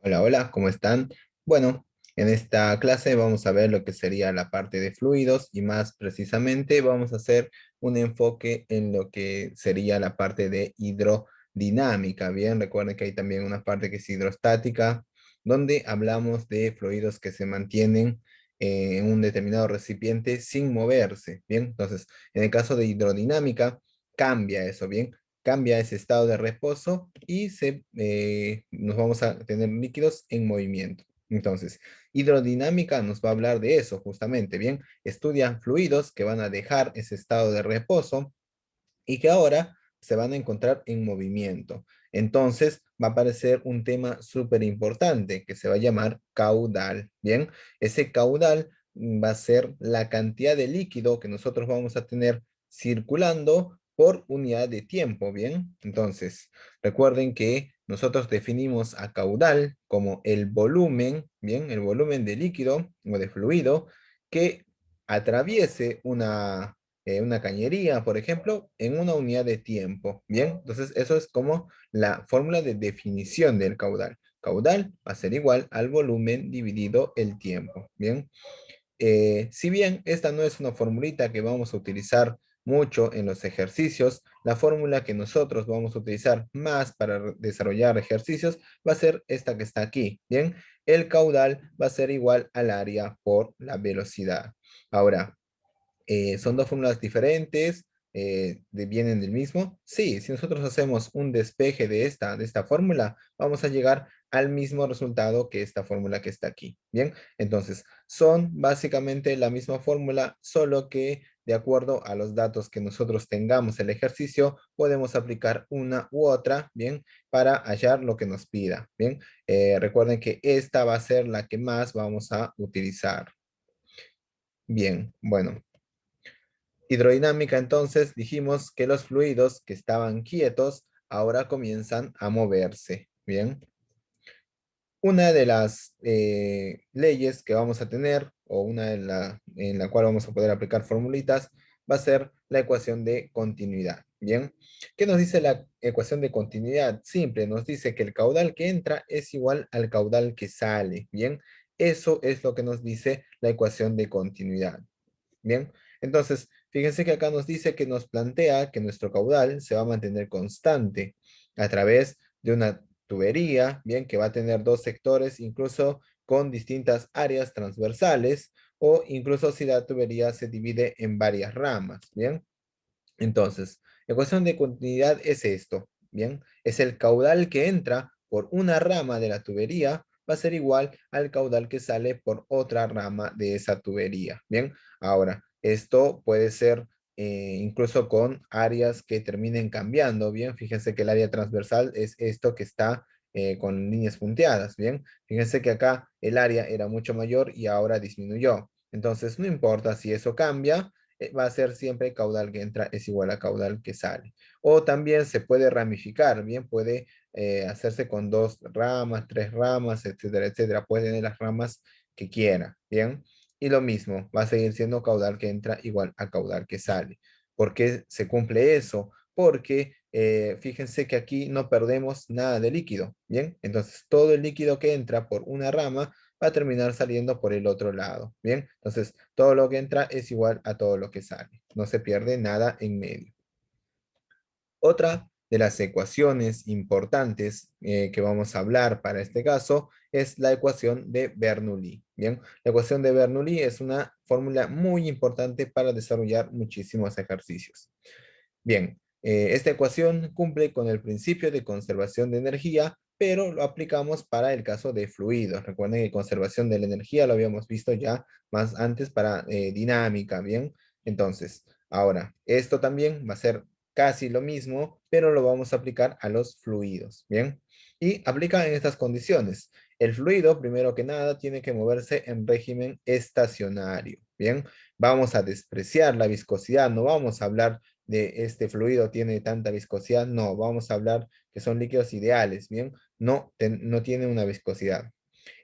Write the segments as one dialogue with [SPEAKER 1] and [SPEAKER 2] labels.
[SPEAKER 1] Hola, hola, ¿cómo están? Bueno, en esta clase vamos a ver lo que sería la parte de fluidos y más precisamente vamos a hacer un enfoque en lo que sería la parte de hidrodinámica. Bien, recuerden que hay también una parte que es hidrostática, donde hablamos de fluidos que se mantienen en un determinado recipiente sin moverse. Bien, entonces, en el caso de hidrodinámica, cambia eso, bien, cambia ese estado de reposo y nos vamos a tener líquidos en movimiento. Entonces, hidrodinámica nos va a hablar de eso justamente, ¿bien? Estudia fluidos que van a dejar ese estado de reposo y que ahora se van a encontrar en movimiento. Entonces, va a aparecer un tema súper importante que se va a llamar caudal, ¿bien? Ese caudal va a ser la cantidad de líquido que nosotros vamos a tener circulando por unidad de tiempo, ¿bien? Entonces, recuerden que nosotros definimos a caudal como el volumen, ¿bien? El volumen de líquido o de fluido que atraviese una cañería, por ejemplo, en una unidad de tiempo. Bien, entonces eso es como la fórmula de definición del caudal. Caudal va a ser igual al volumen dividido el tiempo. Bien, si bien esta no es una formulita que vamos a utilizar mucho en los ejercicios, la fórmula que nosotros vamos a utilizar más para desarrollar ejercicios va a ser esta que está aquí. Bien, el caudal va a ser igual al área por la velocidad. Ahora, ¿son dos fórmulas diferentes? ¿Vienen del mismo? Sí, si nosotros hacemos un despeje de esta fórmula, vamos a llegar al mismo resultado que esta fórmula que está aquí. Bien, entonces son básicamente la misma fórmula, solo que de acuerdo a los datos que nosotros tengamos el ejercicio, podemos aplicar una u otra, bien, para hallar lo que nos pida. Bien, recuerden que esta va a ser la que más vamos a utilizar. Bien, bueno. Hidrodinámica, entonces dijimos que los fluidos que estaban quietos ahora comienzan a moverse. Bien, una de las leyes que vamos a tener, o una en la cual vamos a poder aplicar formulitas, va a ser la ecuación de continuidad. Bien, ¿qué nos dice la ecuación de continuidad? Simple, nos dice que el caudal que entra es igual al caudal que sale. Bien, eso es lo que nos dice la ecuación de continuidad. Bien, entonces, fíjense que acá nos dice que nos plantea que nuestro caudal se va a mantener constante a través de una tubería, bien, que va a tener dos sectores, incluso con distintas áreas transversales, o incluso si la tubería se divide en varias ramas, bien. Entonces, ecuación de continuidad es esto, bien, es el caudal que entra por una rama de la tubería va a ser igual al caudal que sale por otra rama de esa tubería, bien. Ahora, esto puede ser incluso con áreas que terminen cambiando, bien. Fíjense que el área transversal es esto que está con líneas punteadas, bien. Fíjense que acá el área era mucho mayor y ahora disminuyó. Entonces, no importa si eso cambia, va a ser siempre caudal que entra es igual a caudal que sale. O también se puede ramificar, bien, puede hacerse con dos ramas, tres ramas, etcétera, etcétera. Puede tener las ramas que quiera, bien. Y lo mismo, va a seguir siendo caudal que entra igual a caudal que sale. ¿Por qué se cumple eso? Porque fíjense que aquí no perdemos nada de líquido, ¿bien? Entonces, todo el líquido que entra por una rama va a terminar saliendo por el otro lado. Bien, entonces todo lo que entra es igual a todo lo que sale. No se pierde nada en medio. Otra de las ecuaciones importantes que vamos a hablar para este caso es la ecuación de Bernoulli. Bien, la ecuación de Bernoulli es una fórmula muy importante para desarrollar muchísimos ejercicios. Bien, esta ecuación cumple con el principio de conservación de energía, pero lo aplicamos para el caso de fluidos. Recuerden que conservación de la energía lo habíamos visto ya más antes para dinámica, ¿bien? Entonces, ahora, esto también va a ser casi lo mismo, pero lo vamos a aplicar a los fluidos, ¿bien? Y aplica en estas condiciones. El fluido, primero que nada, tiene que moverse en régimen estacionario, ¿bien? Vamos a despreciar la viscosidad, no vamos a hablar de este fluido tiene tanta viscosidad, no, vamos a hablar que son líquidos ideales, ¿bien? No, no tiene una viscosidad.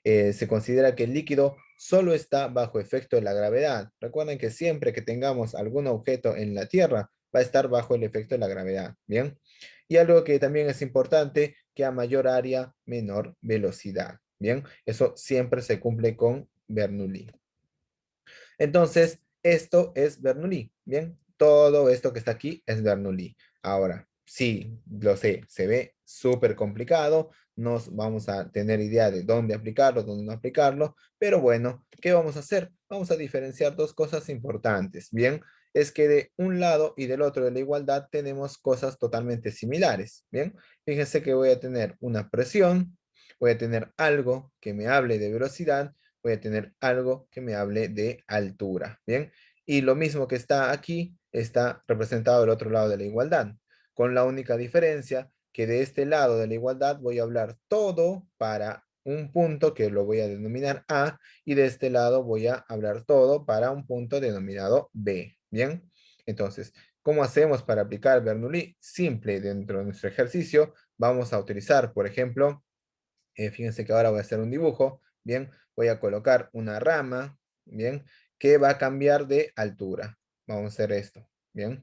[SPEAKER 1] Se considera que el líquido solo está bajo efecto de la gravedad. Recuerden que siempre que tengamos algún objeto en la Tierra, va a estar bajo el efecto de la gravedad, ¿bien? Y algo que también es importante, que a mayor área, menor velocidad, Bien, eso siempre se cumple con Bernoulli. Entonces, esto es Bernoulli, ¿bien? Todo esto que está aquí es Bernoulli. Ahora, sí, lo sé, se ve súper complicado, no vamos a tener idea de dónde aplicarlo, dónde no aplicarlo, pero bueno, ¿qué vamos a hacer? Vamos a diferenciar dos cosas importantes, ¿bien? Es que de un lado y del otro de la igualdad tenemos cosas totalmente similares, ¿bien? Fíjense que voy a tener una presión, voy a tener algo que me hable de velocidad, voy a tener algo que me hable de altura, ¿bien? Y lo mismo que está aquí está representado del otro lado de la igualdad, con la única diferencia que de este lado de la igualdad voy a hablar todo para un punto que lo voy a denominar A y de este lado voy a hablar todo para un punto denominado B, ¿bien? Entonces, ¿cómo hacemos para aplicar Bernoulli? Simple, dentro de nuestro ejercicio vamos a utilizar, por ejemplo, fíjense que ahora voy a hacer un dibujo, bien, voy a colocar una rama, bien, que va a cambiar de altura. Vamos a hacer esto, bien.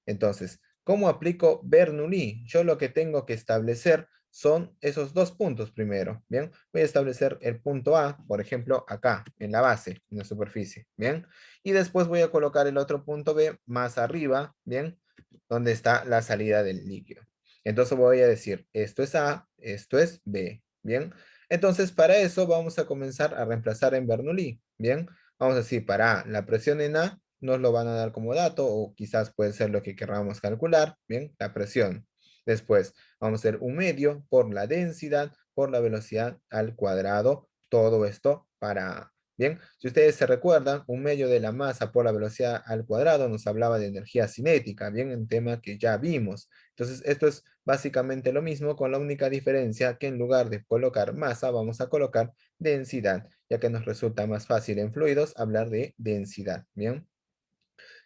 [SPEAKER 1] Entonces, ¿cómo aplico Bernoulli? Yo lo que tengo que establecer son esos dos puntos primero, bien. Voy a establecer el punto A, por ejemplo, acá, en la base, en la superficie, bien. Y después voy a colocar el otro punto B más arriba, bien, donde está la salida del líquido. Entonces voy a decir, esto es A, esto es B, ¿bien? Entonces para eso vamos a comenzar a reemplazar en Bernoulli, ¿bien? Vamos a decir, para A, la presión en A nos lo van a dar como dato o quizás puede ser lo que queramos calcular, ¿bien? La presión. Después vamos a hacer un medio por la densidad, por la velocidad al cuadrado, todo esto para A. Bien, si ustedes se recuerdan, un medio de la masa por la velocidad al cuadrado nos hablaba de energía cinética, bien, un tema que ya vimos. Entonces, esto es básicamente lo mismo con la única diferencia que en lugar de colocar masa, vamos a colocar densidad, ya que nos resulta más fácil en fluidos hablar de densidad, ¿bien?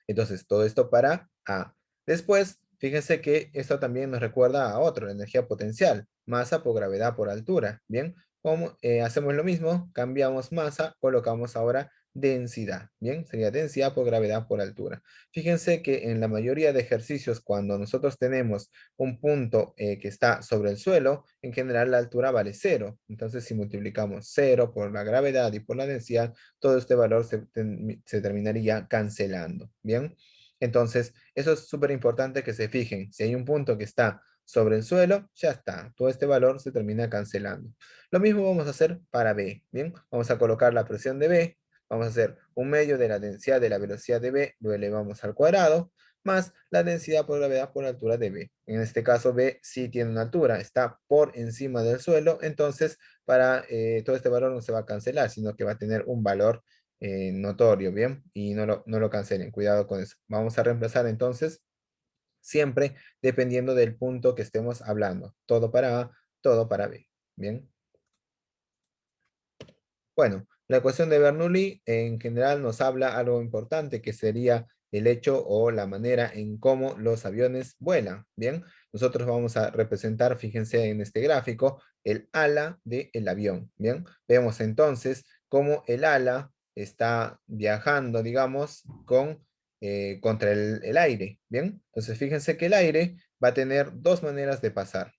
[SPEAKER 1] Entonces, todo esto para A. Después, fíjense que esto también nos recuerda a otro, la energía potencial, masa por gravedad por altura, ¿bien? Como hacemos lo mismo, cambiamos masa, colocamos ahora densidad, ¿bien? Sería densidad por gravedad por altura. Fíjense que en la mayoría de ejercicios, cuando nosotros tenemos un punto que está sobre el suelo, en general la altura vale cero. Entonces, si multiplicamos cero por la gravedad y por la densidad, todo este valor se terminaría cancelando, ¿bien? Entonces, eso es súper importante que se fijen. Si hay un punto que está sobre el suelo, ya está. Todo este valor se termina cancelando. Lo mismo vamos a hacer para B, ¿bien? Vamos a colocar la presión de B. Vamos a hacer un medio de la densidad de la velocidad de B, lo elevamos al cuadrado, más la densidad por gravedad por altura de B. En este caso, B sí tiene una altura, está por encima del suelo, entonces para todo este valor no se va a cancelar, sino que va a tener un valor notorio, ¿bien? Y no lo cancelen, cuidado con eso. Vamos a reemplazar entonces siempre dependiendo del punto que estemos hablando. Todo para A, todo para B, ¿bien? Bueno, la ecuación de Bernoulli en general nos habla algo importante que sería el hecho o la manera en cómo los aviones vuelan. Bien, nosotros vamos a representar, fíjense en este gráfico, el ala del avión. Bien, vemos entonces cómo el ala está viajando, digamos, contra el aire. Bien, entonces fíjense que el aire va a tener dos maneras de pasar.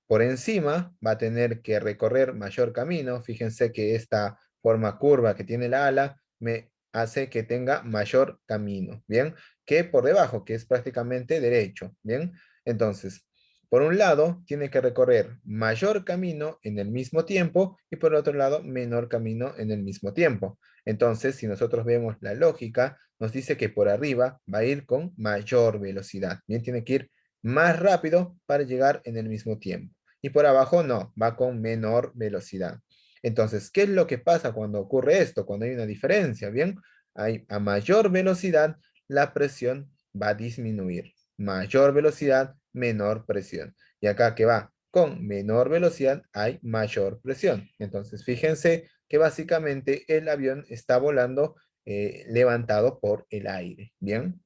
[SPEAKER 1] Por encima va a tener que recorrer mayor camino. Fíjense que esta forma curva que tiene la ala me hace que tenga mayor camino, ¿bien? Que por debajo, que es prácticamente derecho, ¿bien? Entonces, por un lado, tiene que recorrer mayor camino en el mismo tiempo y por otro lado, menor camino en el mismo tiempo. Entonces, si nosotros vemos la lógica, nos dice que por arriba va a ir con mayor velocidad, ¿bien? Tiene que ir más rápido para llegar en el mismo tiempo. Y por abajo no, va con menor velocidad. Entonces, ¿qué es lo que pasa cuando ocurre esto? Cuando hay una diferencia, ¿bien? Hay a mayor velocidad, la presión va a disminuir. Mayor velocidad, menor presión. Y acá que va con menor velocidad, hay mayor presión. Entonces, fíjense que básicamente el avión está volando levantado por el aire, ¿bien?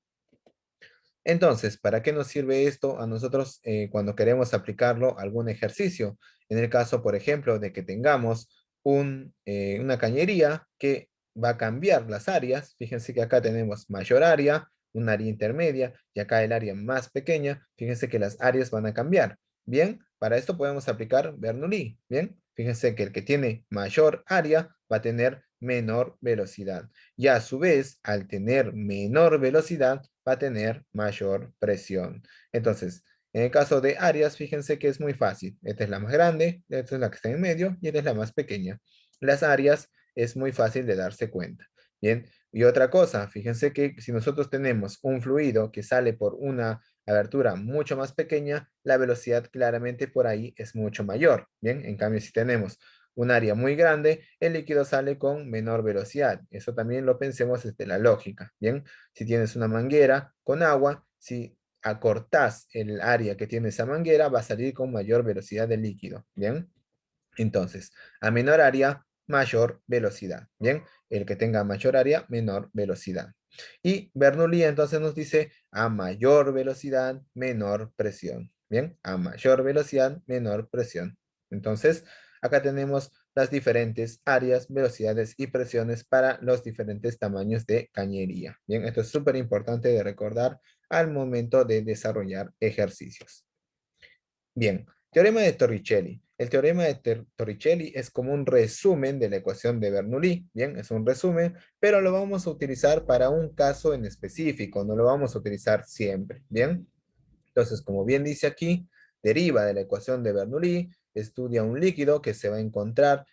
[SPEAKER 1] Entonces, ¿para qué nos sirve esto a nosotros cuando queremos aplicarlo a algún ejercicio? En el caso, por ejemplo, de que tengamos una cañería que va a cambiar las áreas. Fíjense que acá tenemos mayor área, un área intermedia y acá el área más pequeña. Fíjense que las áreas van a cambiar. Bien, para esto podemos aplicar Bernoulli. Bien, Fíjense que el que tiene mayor área va a tener menor velocidad. Y a su vez, al tener menor velocidad, va a tener mayor presión. Entonces, en el caso de áreas, fíjense que es muy fácil. Esta es la más grande, esta es la que está en medio y esta es la más pequeña. Las áreas es muy fácil de darse cuenta. Bien, y otra cosa, fíjense que si nosotros tenemos un fluido que sale por una abertura mucho más pequeña, la velocidad claramente por ahí es mucho mayor. Bien, en cambio, si tenemos un área muy grande, el líquido sale con menor velocidad. Eso también lo pensemos desde la lógica. Bien, si tienes una manguera con agua, si acortás el área que tiene esa manguera, va a salir con mayor velocidad del líquido. Bien, entonces, a menor área, mayor velocidad. Bien, el que tenga mayor área, menor velocidad. Y Bernoulli entonces nos dice a mayor velocidad, menor presión. Bien, a mayor velocidad, menor presión. Entonces, acá tenemos las diferentes áreas, velocidades y presiones para los diferentes tamaños de cañería. Bien, esto es súper importante de recordar al momento de desarrollar ejercicios. Bien, teorema de Torricelli. El teorema de Torricelli es como un resumen de la ecuación de Bernoulli. Bien, es un resumen, pero lo vamos a utilizar para un caso en específico, no lo vamos a utilizar siempre. Bien, entonces, como bien dice aquí, deriva de la ecuación de Bernoulli, estudia un líquido que se va a encontrar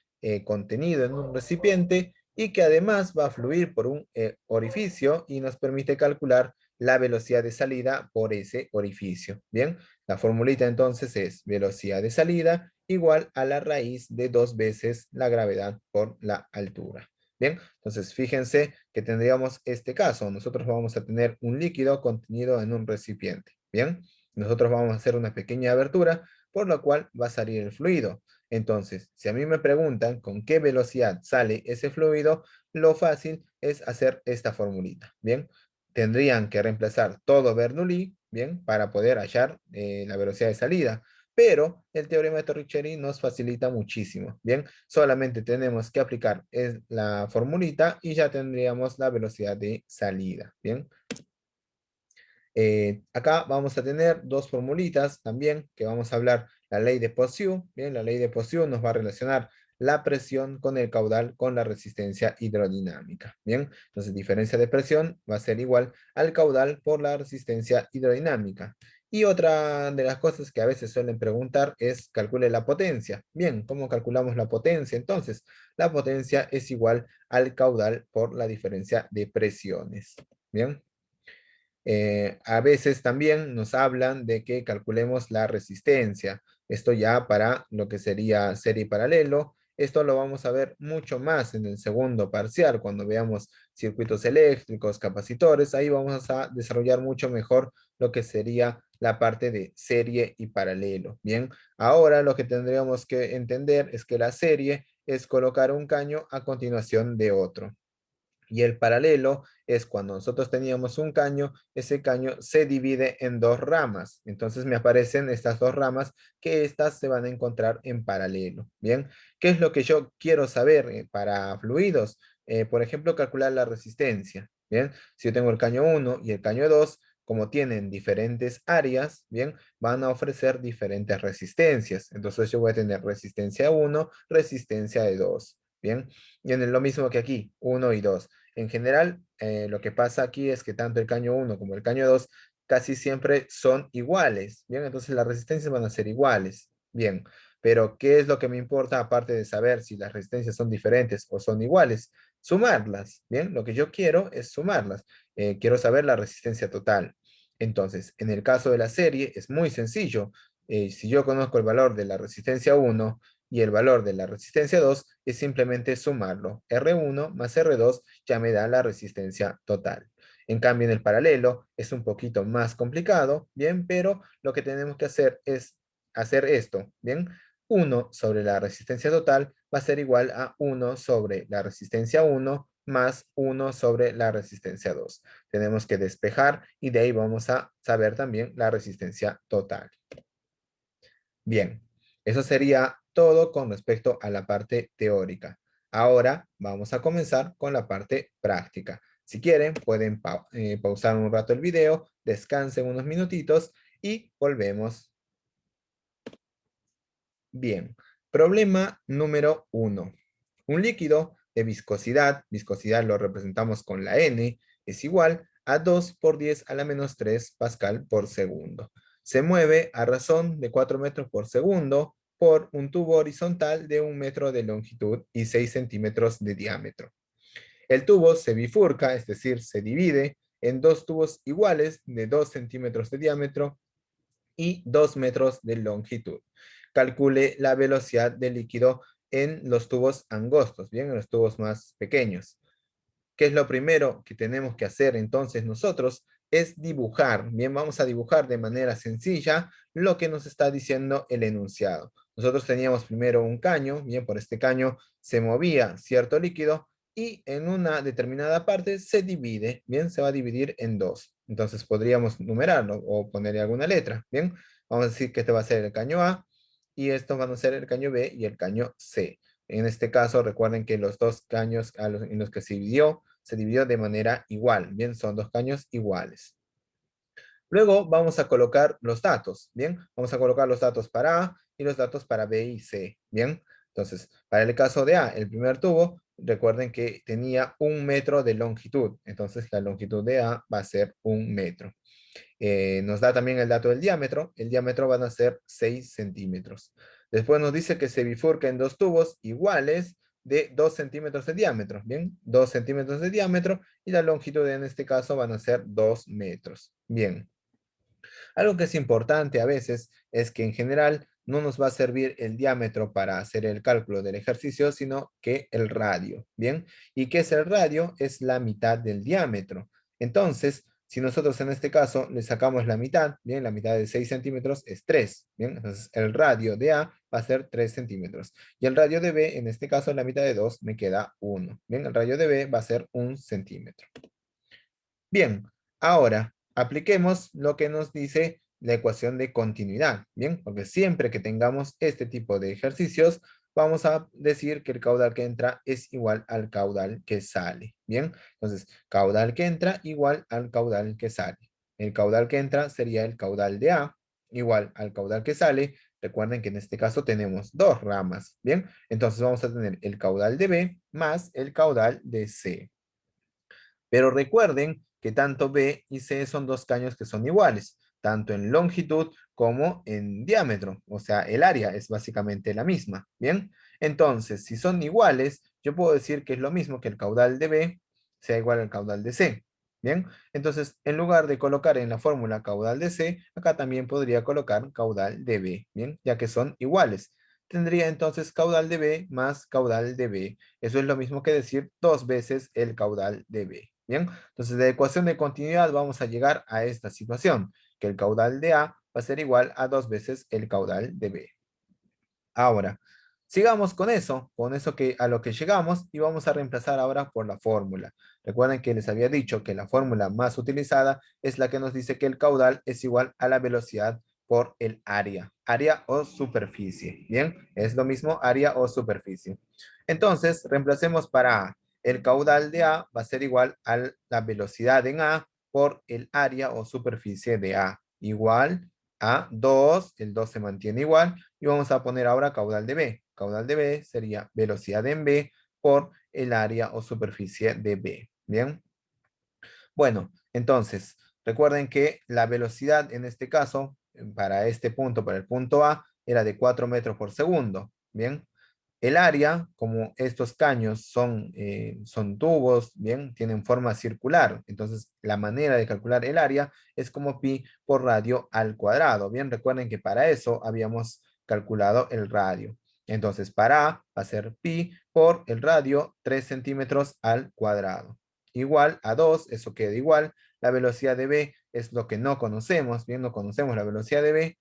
[SPEAKER 1] contenido en un recipiente y que además va a fluir por un orificio y nos permite calcular la velocidad de salida por ese orificio. Bien, la formulita entonces es velocidad de salida igual a la raíz de 2 veces la gravedad por la altura. Bien, entonces fíjense que tendríamos este caso. Nosotros vamos a tener un líquido contenido en un recipiente. Bien, nosotros vamos a hacer una pequeña abertura, por lo cual va a salir el fluido. Entonces, si a mí me preguntan con qué velocidad sale ese fluido, lo fácil es hacer esta formulita. Bien, tendrían que reemplazar todo Bernoulli, bien, para poder hallar la velocidad de salida. Pero el teorema de Torricelli nos facilita muchísimo. Bien, solamente tenemos que aplicar la formulita y ya tendríamos la velocidad de salida. Bien, acá vamos a tener dos formulitas también que vamos a hablar la ley de Poisson. Bien, la ley de Poisson nos va a relacionar la presión con el caudal con la resistencia hidrodinámica. Bien, entonces diferencia de presión va a ser igual al caudal por la resistencia hidrodinámica. Y otra de las cosas que a veces suelen preguntar es calcule la potencia. Bien, ¿cómo calculamos la potencia? Entonces, la potencia es igual al caudal por la diferencia de presiones. Bien. A veces también nos hablan de que calculemos la resistencia. Esto ya para lo que sería serie paralelo. Esto lo vamos a ver mucho más en el segundo parcial, cuando veamos circuitos eléctricos, capacitores. Ahí vamos a desarrollar mucho mejor lo que sería la parte de serie y paralelo. Bien, ahora lo que tendríamos que entender es que la serie es colocar un caño a continuación de otro. Y el paralelo es cuando nosotros teníamos un caño, ese caño se divide en dos ramas. Entonces me aparecen estas dos ramas que estas se van a encontrar en paralelo. Bien, ¿qué es lo que yo quiero saber para fluidos? Por ejemplo, calcular la resistencia. Bien, si yo tengo el caño 1 y el caño 2, como tienen diferentes áreas, bien, van a ofrecer diferentes resistencias. Entonces yo voy a tener resistencia 1, resistencia de 2. Bien, y en lo mismo que aquí, 1 y 2. En general, lo que pasa aquí es que tanto el caño 1 como el caño 2 casi siempre son iguales. Bien, entonces las resistencias van a ser iguales. Bien, pero ¿qué es lo que me importa aparte de saber si las resistencias son diferentes o son iguales? Sumarlas. Bien, lo que yo quiero es sumarlas. Quiero saber la resistencia total. Entonces, en el caso de la serie es muy sencillo. Si yo conozco el valor de la resistencia 1 y el valor de la resistencia 2 es simplemente sumarlo. R1 más R2 ya me da la resistencia total. En cambio, en el paralelo es un poquito más complicado, ¿bien? Pero lo que tenemos que hacer es hacer esto, ¿bien? 1 sobre la resistencia total va a ser igual a 1 sobre la resistencia 1 más 1 sobre la resistencia 2. Tenemos que despejar y de ahí vamos a saber también la resistencia total. Bien, eso sería todo con respecto a la parte teórica. Ahora vamos a comenzar con la parte práctica. Si quieren, pueden pausar un rato el video, descansen unos minutitos y volvemos. Bien, Problema número 1. Un líquido de viscosidad lo representamos con la N, es igual a 2 por 10 a la menos 3 pascal por segundo. Se mueve a razón de 4 metros por segundo por un tubo horizontal de 1 metro de longitud y 6 centímetros de diámetro. El tubo se bifurca, es decir, se divide en dos tubos iguales de 2 centímetros de diámetro y 2 metros de longitud. Calcule la velocidad del líquido en los tubos angostos, bien, en los tubos más pequeños. ¿Qué es lo primero que tenemos que hacer entonces nosotros? Es dibujar. Bien, vamos a dibujar de manera sencilla lo que nos está diciendo el enunciado. Nosotros teníamos primero un caño, bien, por este caño se movía cierto líquido y en una determinada parte se divide, bien, se va a dividir en dos. Entonces podríamos numerarlo o ponerle alguna letra, bien. Vamos a decir que este va a ser el caño A y estos van a ser el caño B y el caño C. En este caso, recuerden que los dos caños en los que se dividió de manera igual. Bien, son dos caños iguales. Luego vamos a colocar los datos. Bien, vamos a colocar los datos para A y los datos para B y C. Bien, entonces, para el caso de A, el primer tubo, recuerden que tenía 1 metro de longitud. Entonces, la longitud de A va a ser 1 metro. Nos da también el dato del diámetro. El diámetro van a ser 6 centímetros. Después nos dice que se bifurca en dos tubos iguales de 2 centímetros de diámetro. Bien, 2 centímetros de diámetro y la longitud en este caso van a ser 2 metros. Bien, algo que es importante a veces es que en general no nos va a servir el diámetro para hacer el cálculo del ejercicio, sino que el radio. Bien, ¿y qué es el radio? Es la mitad del diámetro. Entonces, si nosotros en este caso le sacamos la mitad, bien, la mitad de 6 centímetros es 3, bien, entonces el radio de A va a ser 3 centímetros. Y el radio de B, en este caso la mitad de 2, me queda 1. Bien, el radio de B va a ser 1 centímetro. Bien, ahora apliquemos lo que nos dice la ecuación de continuidad, ¿bien? Porque siempre que tengamos este tipo de ejercicios, vamos a decir que el caudal que entra es igual al caudal que sale, ¿bien? Entonces, caudal que entra igual al caudal que sale. El caudal que entra sería el caudal de A, igual al caudal que sale. Recuerden que en este caso tenemos dos ramas, ¿bien? Entonces vamos a tener el caudal de B más el caudal de C. Pero recuerden que tanto B y C son dos caños que son iguales, tanto en longitud como en diámetro. O sea, el área es básicamente la misma. Bien, entonces, si son iguales, yo puedo decir que es lo mismo que el caudal de B sea igual al caudal de C. Bien, entonces, en lugar de colocar en la fórmula caudal de C, acá también podría colocar caudal de B. Bien, ya que son iguales. Tendría entonces caudal de B más caudal de B. Eso es lo mismo que decir dos veces el caudal de B. Bien, entonces de ecuación de continuidad vamos a llegar a esta situación, que el caudal de A va a ser igual a dos veces el caudal de B. Ahora, sigamos con eso que a lo que llegamos y vamos a reemplazar ahora por la fórmula. Recuerden que les había dicho que la fórmula más utilizada es la que nos dice que el caudal es igual a la velocidad por el área o superficie. Bien, es lo mismo área o superficie. Entonces, reemplacemos para A. El caudal de A va a ser igual a la velocidad en A por el área o superficie de A, igual a 2, el 2 se mantiene igual, y vamos a poner ahora caudal de B. Caudal de B sería velocidad en B por el área o superficie de B. Bien. Bueno, entonces, recuerden que la velocidad en este caso, para este punto, para el punto A, era de 4 metros por segundo. Bien. El área, como estos caños son tubos, bien, tienen forma circular. Entonces, la manera de calcular el área es como pi por radio al cuadrado. Bien, recuerden que para eso habíamos calculado el radio. Entonces, para A va a ser pi por el radio 3 centímetros al cuadrado. Igual a 2, eso queda igual. La velocidad de B es lo que no conocemos. Bien, no conocemos la velocidad de B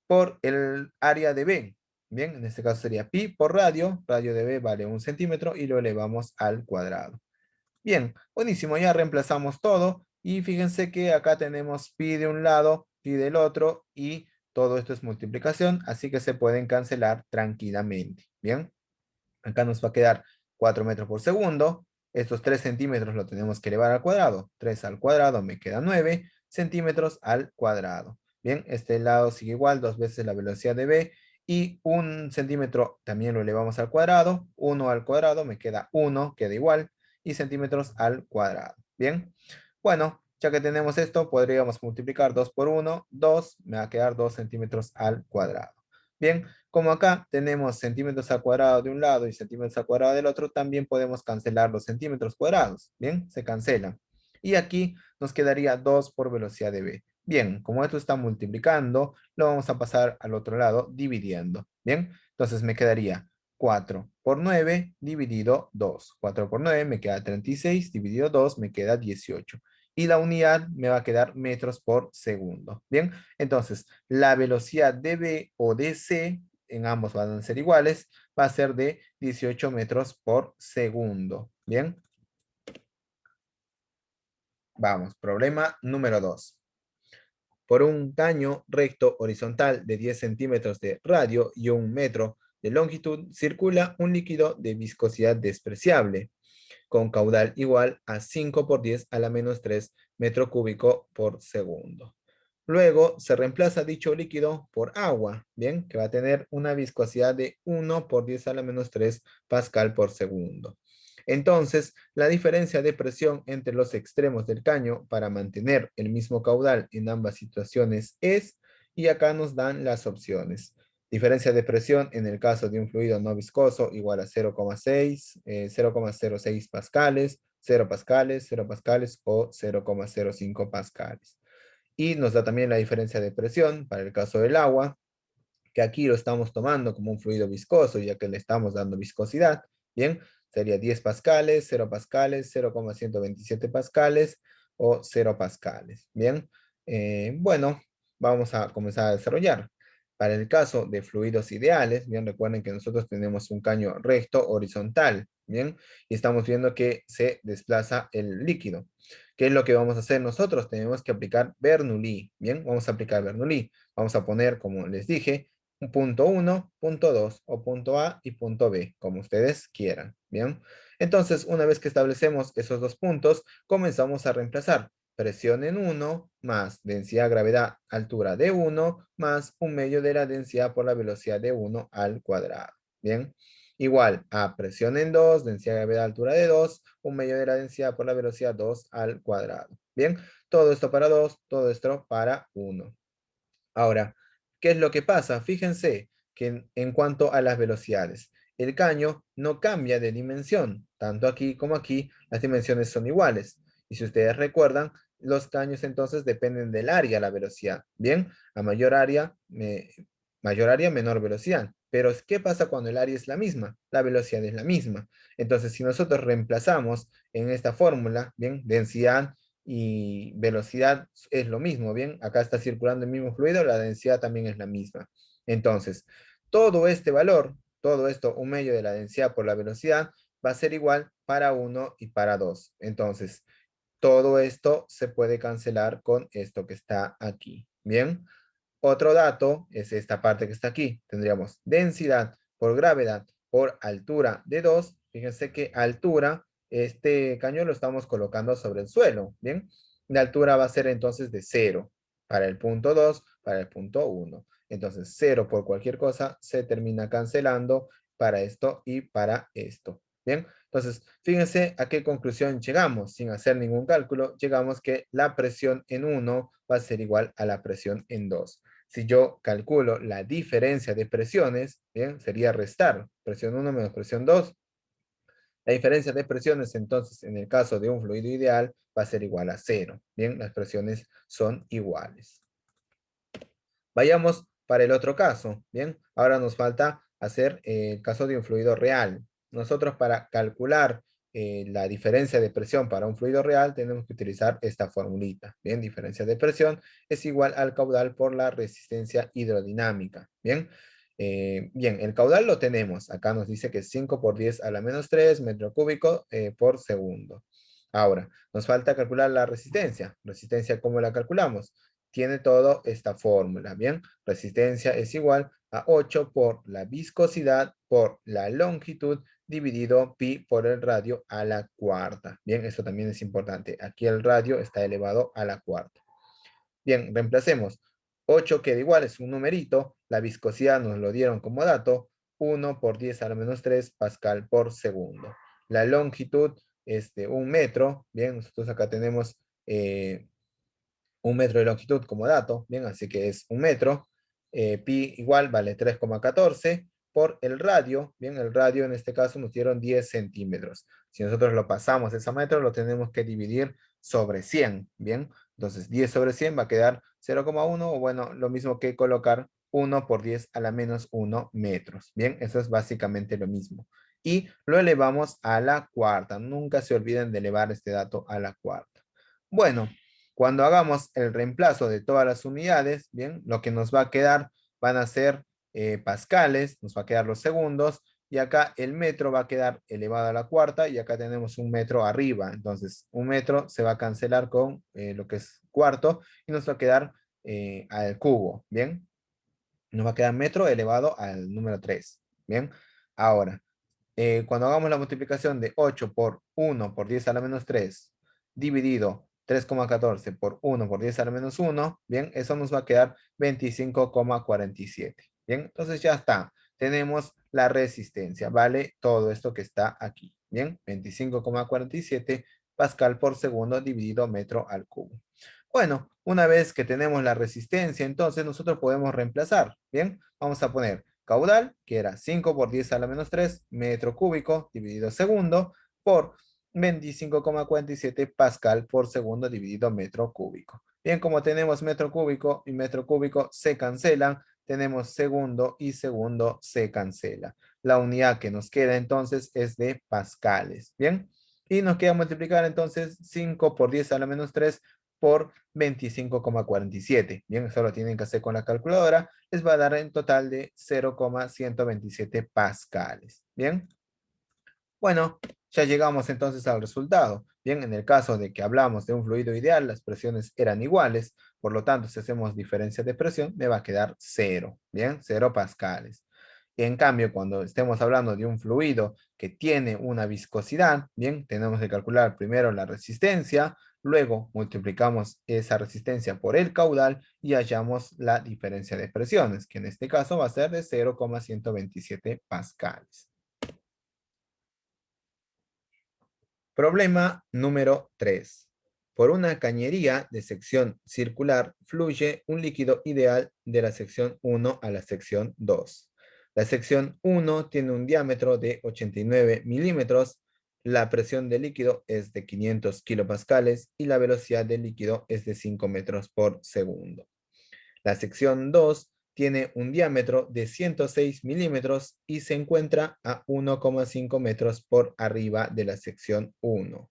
[SPEAKER 1] por el área de B. Bien, en este caso sería pi por radio. Radio de B vale 1 centímetro y lo elevamos al cuadrado. Bien, buenísimo, ya reemplazamos todo. Y fíjense que acá tenemos pi de un lado, pi del otro y todo esto es multiplicación, así que se pueden cancelar tranquilamente. Bien, acá nos va a quedar 4 metros por segundo. Estos 3 centímetros lo tenemos que elevar al cuadrado. 3 al cuadrado me queda 9 centímetros al cuadrado. Bien, este lado sigue igual, dos veces la velocidad de B Y 1 centímetro también lo elevamos al cuadrado. 1 al cuadrado me queda 1, queda igual. Y centímetros al cuadrado. Bien. Bueno, ya que tenemos esto, podríamos multiplicar 2 por 1. 2 me va a quedar 2 centímetros al cuadrado. Bien, como acá tenemos centímetros al cuadrado de un lado y centímetros al cuadrado del otro, también podemos cancelar los centímetros cuadrados. Bien, se cancelan. Y aquí nos quedaría 2 por velocidad de v. Bien, como esto está multiplicando, lo vamos a pasar al otro lado dividiendo. Bien, entonces me quedaría 4 por 9 dividido 2. 4 por 9 me queda 36, dividido 2 me queda 18. Y la unidad me va a quedar metros por segundo. Bien, entonces la velocidad de B o de C, en ambos van a ser iguales, va a ser de 18 metros por segundo. Bien, vamos, problema número 2. Por un caño recto horizontal de 10 centímetros de radio y 1 metro de longitud, circula un líquido de viscosidad despreciable, con caudal igual a 5 por 10 a la menos 3 metro cúbico por segundo. Luego se reemplaza dicho líquido por agua, bien, que va a tener una viscosidad de 1 por 10 a la menos 3 pascal por segundo. Entonces, la diferencia de presión entre los extremos del caño para mantener el mismo caudal en ambas situaciones es, y acá nos dan las opciones. Diferencia de presión en el caso de un fluido no viscoso igual a 0,6, 0,06 pascales, 0 pascales, 0 pascales o 0,05 pascales. Y nos da también la diferencia de presión para el caso del agua, que aquí lo estamos tomando como un fluido viscoso, ya que le estamos dando viscosidad. Bien, sería 10 pascales, 0 pascales, 0,127 pascales o 0 pascales. Bien, bueno, vamos a comenzar a desarrollar. Para el caso de fluidos ideales, bien, recuerden que nosotros tenemos un caño recto horizontal, bien, y estamos viendo que se desplaza el líquido. ¿Qué es lo que vamos a hacer nosotros? Tenemos que aplicar Bernoulli, bien, vamos a aplicar Bernoulli. Vamos a poner, como les dije, un punto 1, punto 2 o punto A y punto B, como ustedes quieran, ¿bien? Entonces, una vez que establecemos esos dos puntos, comenzamos a reemplazar presión en 1 más densidad, gravedad, altura de 1 más un medio de la densidad por la velocidad de 1 al cuadrado, ¿bien? Igual a presión en 2, densidad, gravedad, altura de 2, un medio de la densidad por la velocidad 2 al cuadrado, ¿bien? Todo esto para 2, todo esto para 1. Ahora, ¿qué es lo que pasa? Fíjense que en cuanto a las velocidades, el caño no cambia de dimensión. Tanto aquí como aquí, las dimensiones son iguales. Y si ustedes recuerdan, los caños entonces dependen del área, la velocidad. Bien, a mayor área, menor velocidad. Pero, ¿qué pasa cuando el área es la misma? La velocidad es la misma. Entonces, si nosotros reemplazamos en esta fórmula, bien, densidad y velocidad es lo mismo, ¿bien? Acá está circulando el mismo fluido, la densidad también es la misma. Entonces, todo este valor, todo esto, un medio de la densidad por la velocidad, va a ser igual para 1 y para 2. Entonces, todo esto se puede cancelar con esto que está aquí, ¿bien? Otro dato es esta parte que está aquí. Tendríamos densidad por gravedad por altura de 2. Fíjense que altura, este caño lo estamos colocando sobre el suelo, ¿bien? La altura va a ser entonces de 0 para el punto 2, para el punto 1. Entonces 0 por cualquier cosa se termina cancelando para esto y para esto. Bien, entonces fíjense a qué conclusión llegamos. Sin hacer ningún cálculo, llegamos que la presión en 1 va a ser igual a la presión en 2. Si yo calculo la diferencia de presiones, bien, sería restar presión 1 menos presión 2. La diferencia de presiones, entonces, en el caso de un fluido ideal, va a ser igual a 0. Bien, las presiones son iguales. Vayamos para el otro caso. Bien, ahora nos falta hacer el caso de un fluido real. Nosotros para calcular la diferencia de presión para un fluido real tenemos que utilizar esta formulita. Bien, diferencia de presión es igual al caudal por la resistencia hidrodinámica. Bien, bien, el caudal lo tenemos. Acá nos dice que es 5 por 10 a la menos 3 metro cúbico por segundo. Ahora, nos falta calcular la resistencia. Resistencia, ¿cómo la calculamos? Tiene toda esta fórmula, ¿bien? Resistencia es igual a 8 por la viscosidad por la longitud dividido pi por el radio a la cuarta. Bien, eso también es importante. Aquí el radio está elevado a la cuarta. Bien, reemplacemos. 8 queda igual, es un numerito. La viscosidad nos lo dieron como dato. 1 por 10 a la menos 3 pascal por segundo. La longitud es de 1 metro. Bien, nosotros acá tenemos 1 metro de longitud como dato. Bien, así que es 1 metro. Pi igual vale 3,14 por el radio. Bien, el radio en este caso nos dieron 10 centímetros. Si nosotros lo pasamos a metros, lo tenemos que dividir sobre 100. Bien, entonces 10 sobre 100 va a quedar 0,1, o bueno, lo mismo que colocar 1 por 10 a la menos 1 metros. Bien, eso es básicamente lo mismo. Y lo elevamos a la cuarta. Nunca se olviden de elevar este dato a la cuarta. Bueno, cuando hagamos el reemplazo de todas las unidades, bien, lo que nos va a quedar van a ser pascales, nos va a quedar los segundos, y acá el metro va a quedar elevado a la cuarta, y acá tenemos un metro arriba. Entonces, un metro se va a cancelar con lo que es cuarto, y nos va a quedar al cubo, ¿bien? Nos va a quedar metro elevado al número 3, ¿bien? Ahora, cuando hagamos la multiplicación de 8 por 1 por 10 a la menos 3 dividido 3,14 por 1 por 10 a la menos 1, bien, eso nos va a quedar 25,47. Bien, entonces ya está. Tenemos la resistencia, ¿vale? Todo esto que está aquí. Bien, 25,47 pascal por segundo dividido metro al cubo. Bueno, una vez que tenemos la resistencia, entonces nosotros podemos reemplazar. Bien, vamos a poner caudal, que era 5 por 10 a la menos 3 metro cúbico dividido segundo, por 25,47 pascal por segundo dividido metro cúbico. Bien, como tenemos metro cúbico y metro cúbico se cancelan, tenemos segundo y segundo se cancela. La unidad que nos queda entonces es de pascales. Bien, y nos queda multiplicar entonces 5 por 10 a la menos 3 por 25,47. Bien, eso lo tienen que hacer con la calculadora. Les va a dar en total de 0,127 pascales. Bien. Bueno, ya llegamos entonces al resultado. Bien, en el caso de que hablamos de un fluido ideal, las presiones eran iguales. Por lo tanto, si hacemos diferencia de presión, me va a quedar 0. Bien, 0 pascales. En cambio, cuando estemos hablando de un fluido que tiene una viscosidad, bien, tenemos que calcular primero la resistencia, luego multiplicamos esa resistencia por el caudal y hallamos la diferencia de presiones, que en este caso va a ser de 0,127 pascales. Problema número 3. Por una cañería de sección circular fluye un líquido ideal de la sección 1 a la sección 2. La sección 1 tiene un diámetro de 89 milímetros, la presión del líquido es de 500 kilopascales y la velocidad del líquido es de 5 metros por segundo. La sección 2 tiene un diámetro de 106 milímetros y se encuentra a 1,5 metros por arriba de la sección 1.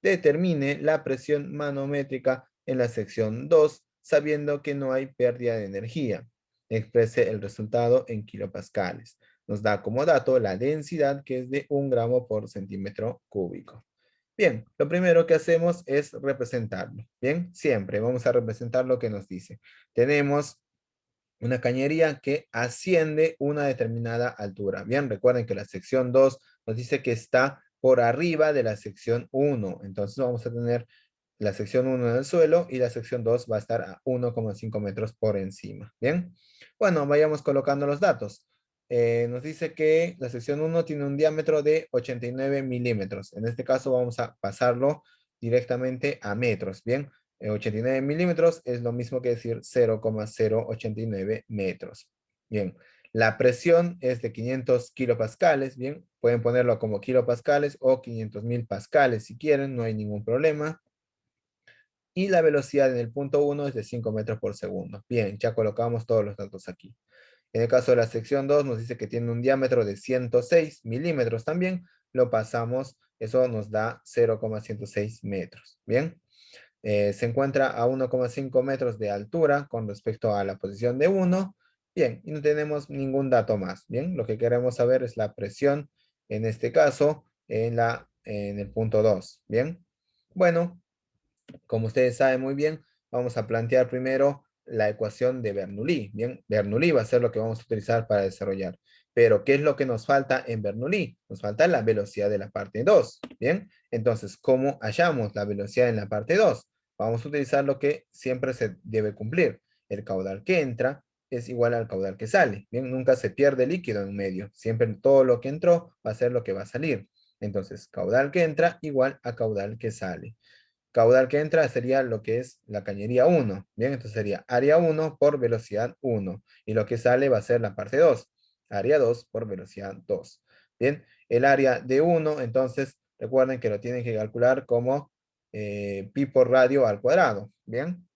[SPEAKER 1] Determine la presión manométrica en la sección 2, sabiendo que no hay pérdida de energía. Exprese el resultado en kilopascales. Nos da como dato la densidad, que es de 1 gramo por centímetro cúbico. Bien, lo primero que hacemos es representarlo. Bien, siempre vamos a representar lo que nos dice. Tenemos una cañería que asciende una determinada altura. Bien, recuerden que la sección 2 nos dice que está por arriba de la sección 1. Entonces vamos a tener la sección 1 en el suelo y la sección 2 va a estar a 1,5 metros por encima. Bien, bueno, vayamos colocando los datos. Nos dice que la sección 1 tiene un diámetro de 89 milímetros. En este caso vamos a pasarlo directamente a metros. Bien, 89 milímetros es lo mismo que decir 0,089 metros. Bien, la presión es de 500 kilopascales. Bien, pueden ponerlo como kilopascales o 500.000 pascales si quieren, no hay ningún problema. Y la velocidad en el punto 1 es de 5 metros por segundo. Bien, ya colocamos todos los datos aquí. En el caso de la sección 2 nos dice que tiene un diámetro de 106 milímetros también. Lo pasamos, eso nos da 0,106 metros. Bien. Se encuentra a 1,5 metros de altura con respecto a la posición de 1. Bien, y no tenemos ningún dato más. Bien, lo que queremos saber es la presión, en este caso, en el punto 2. Bien, bueno, como ustedes saben muy bien, vamos a plantear primero la ecuación de Bernoulli. Bien, Bernoulli va a ser lo que vamos a utilizar para desarrollar. Pero, ¿qué es lo que nos falta en Bernoulli? Nos falta la velocidad de la parte 2. Bien, entonces, ¿cómo hallamos la velocidad en la parte 2? Vamos a utilizar lo que siempre se debe cumplir. el caudal que entra es igual al caudal que sale. Bien, nunca se pierde líquido en medio. Siempre todo lo que entró va a ser lo que va a salir. Entonces, caudal que entra igual a caudal que sale. Caudal que entra sería lo que es la cañería 1. Bien, entonces sería área 1 por velocidad 1. Y lo que sale va a ser la parte 2. Área 2 por velocidad 2. Bien, el área de 1, entonces recuerden que lo tienen que calcular como pi por radio al cuadrado. Bien,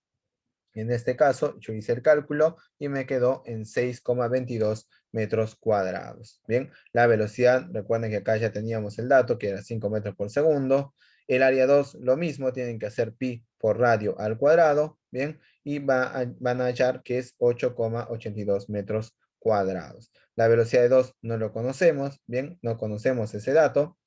[SPEAKER 1] en este caso yo hice el cálculo y me quedó en 6,22 metros cuadrados. Bien, la velocidad, recuerden que acá ya teníamos el dato que era 5 metros por segundo. El área 2, lo mismo, tienen que hacer pi por radio al cuadrado. Bien, y van a hallar que es 8,82 metros cuadrados. La velocidad de 2 no lo conocemos. Bien, no conocemos ese dato.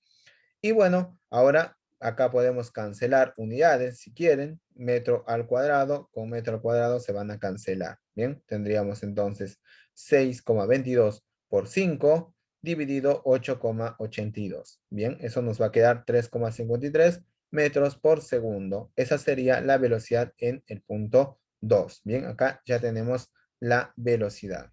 [SPEAKER 1] Y bueno, ahora acá podemos cancelar unidades si quieren. Metro al cuadrado con metro al cuadrado se van a cancelar. Bien, tendríamos entonces 6,22 por 5 dividido 8,82. Bien, eso nos va a quedar 3,53 metros por segundo. Esa sería la velocidad en el punto 2. Bien, acá ya tenemos la velocidad.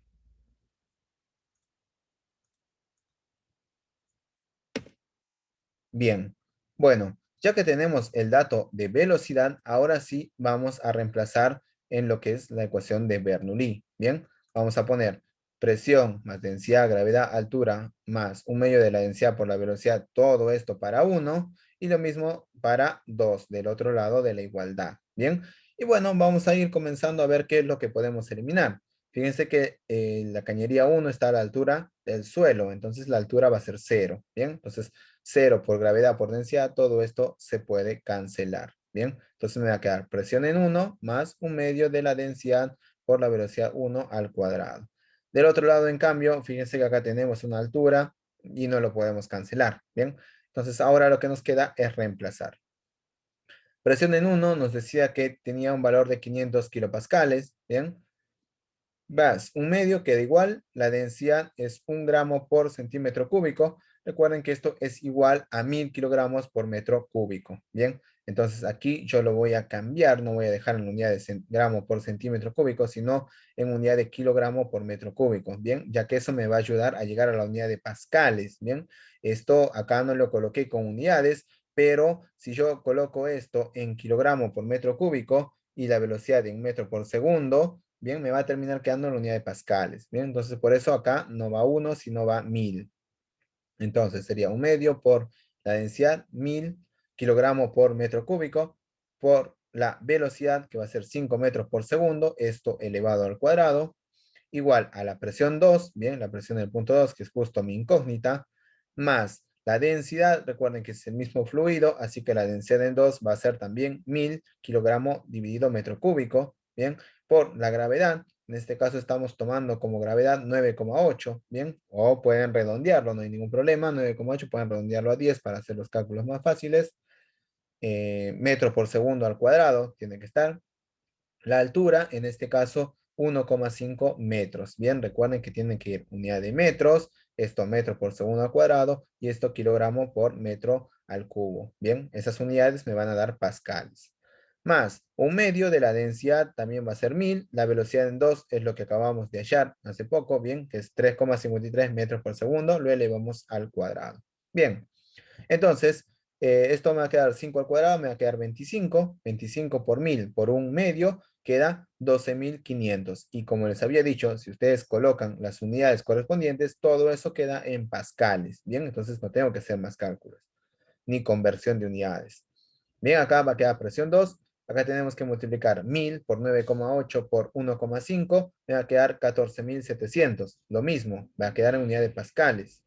[SPEAKER 1] Bien, bueno, ya que tenemos el dato de velocidad, ahora sí vamos a reemplazar en lo que es la ecuación de Bernoulli. Bien, vamos a poner presión más densidad, gravedad, altura, más un medio de la densidad por la velocidad, todo esto para uno, y lo mismo para 2 del otro lado de la igualdad. Bien, y bueno, vamos a ir comenzando a ver qué es lo que podemos eliminar. Fíjense que la cañería 1 está a la altura del suelo, entonces la altura va a ser 0. Bien, entonces 0 por gravedad por densidad, todo esto se puede cancelar. Bien, entonces me va a quedar presión en 1 más un medio de la densidad por la velocidad 1 al cuadrado. Del otro lado, en cambio, fíjense que acá tenemos una altura y no lo podemos cancelar. Bien, entonces ahora lo que nos queda es reemplazar. Presión en 1 nos decía que tenía un valor de 500 kilopascales. Bien, vas, un medio queda igual, la densidad es 1 gramo por centímetro cúbico. Recuerden que esto es igual a 1000 kilogramos por metro cúbico. Bien, entonces aquí yo lo voy a cambiar, no voy a dejar en unidad de gramo por centímetro cúbico, sino en unidad de kilogramo por metro cúbico. Bien, ya que eso me va a ayudar a llegar a la unidad de pascales. Bien, esto acá no lo coloqué con unidades, pero si yo coloco esto en kilogramo por metro cúbico y la velocidad en metro por segundo, bien, me va a terminar quedando en la unidad de pascales. Bien, entonces por eso acá no va 1, sino va 1000. Entonces sería un medio por la densidad, 1000 kilogramos por metro cúbico, por la velocidad, que va a ser 5 metros por segundo, esto elevado al cuadrado, igual a la presión 2, bien, la presión del punto 2, que es justo mi incógnita, más la densidad, recuerden que es el mismo fluido, así que la densidad en 2 va a ser también 1000 kilogramos dividido metro cúbico, bien, por la gravedad. En este caso estamos tomando como gravedad 9,8, bien, o pueden redondearlo, no hay ningún problema, 9,8 pueden redondearlo a 10 para hacer los cálculos más fáciles. Metro por segundo al cuadrado tiene que estar. La altura, en este caso, 1,5 metros. Bien, recuerden que tienen que ir unidad de metros, esto metro por segundo al cuadrado y esto kilogramo por metro al cubo. Bien, esas unidades me van a dar pascales. Más un medio de la densidad también va a ser 1000. La velocidad en 2 es lo que acabamos de hallar hace poco, bien, que es 3,53 metros por segundo. Lo elevamos al cuadrado. Bien, entonces, esto me va a quedar 5 al cuadrado, me va a quedar 25. 25 por 1000 por un medio queda 12.500. Y como les había dicho, si ustedes colocan las unidades correspondientes, todo eso queda en pascales. Bien, entonces no tengo que hacer más cálculos, ni conversión de unidades. Bien, acá va a quedar presión 2. Acá tenemos que multiplicar 1000 por 9,8 por 1,5. Me va a quedar 14.700. Lo mismo, va a quedar en unidad de pascales.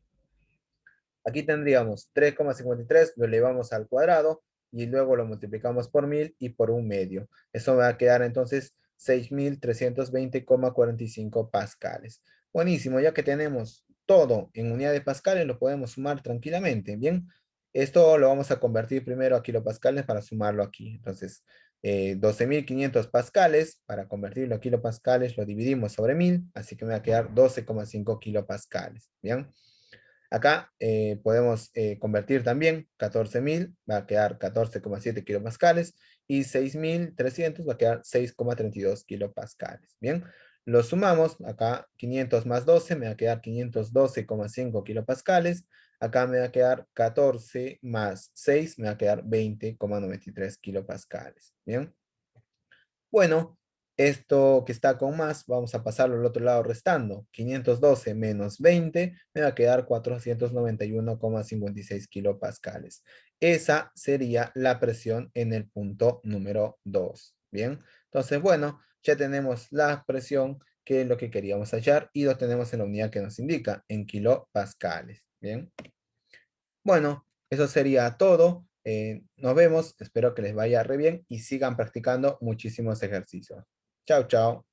[SPEAKER 1] Aquí tendríamos 3,53, lo elevamos al cuadrado y luego lo multiplicamos por 1000 y por un medio. Eso va a quedar entonces 6.320,45 pascales. Buenísimo, ya que tenemos todo en unidades de pascales, lo podemos sumar tranquilamente. Bien, esto lo vamos a convertir primero a kilopascales para sumarlo aquí. Entonces, 12.500 pascales, para convertirlo a kilopascales lo dividimos sobre 1000, así que me va a quedar 12,5 kilopascales. Bien. Acá podemos convertir también 14.000, va a quedar 14,7 kilopascales, y 6.300 va a quedar 6,32 kilopascales. Bien, lo sumamos, acá 500 más 12 me va a quedar 512,5 kilopascales, acá me va a quedar 14 más 6 me va a quedar 20,93 kilopascales. Bien. Bueno, esto que está con más, vamos a pasarlo al otro lado restando. 512 menos 20 me va a quedar 491,56 kilopascales. Esa sería la presión en el punto número 2. Bien, entonces, bueno, ya tenemos la presión que es lo que queríamos hallar y lo tenemos en la unidad que nos indica, en kilopascales. Bien. Bueno, eso sería todo. Nos vemos. Espero que les vaya re bien y sigan practicando muchísimos ejercicios. Chao, chao.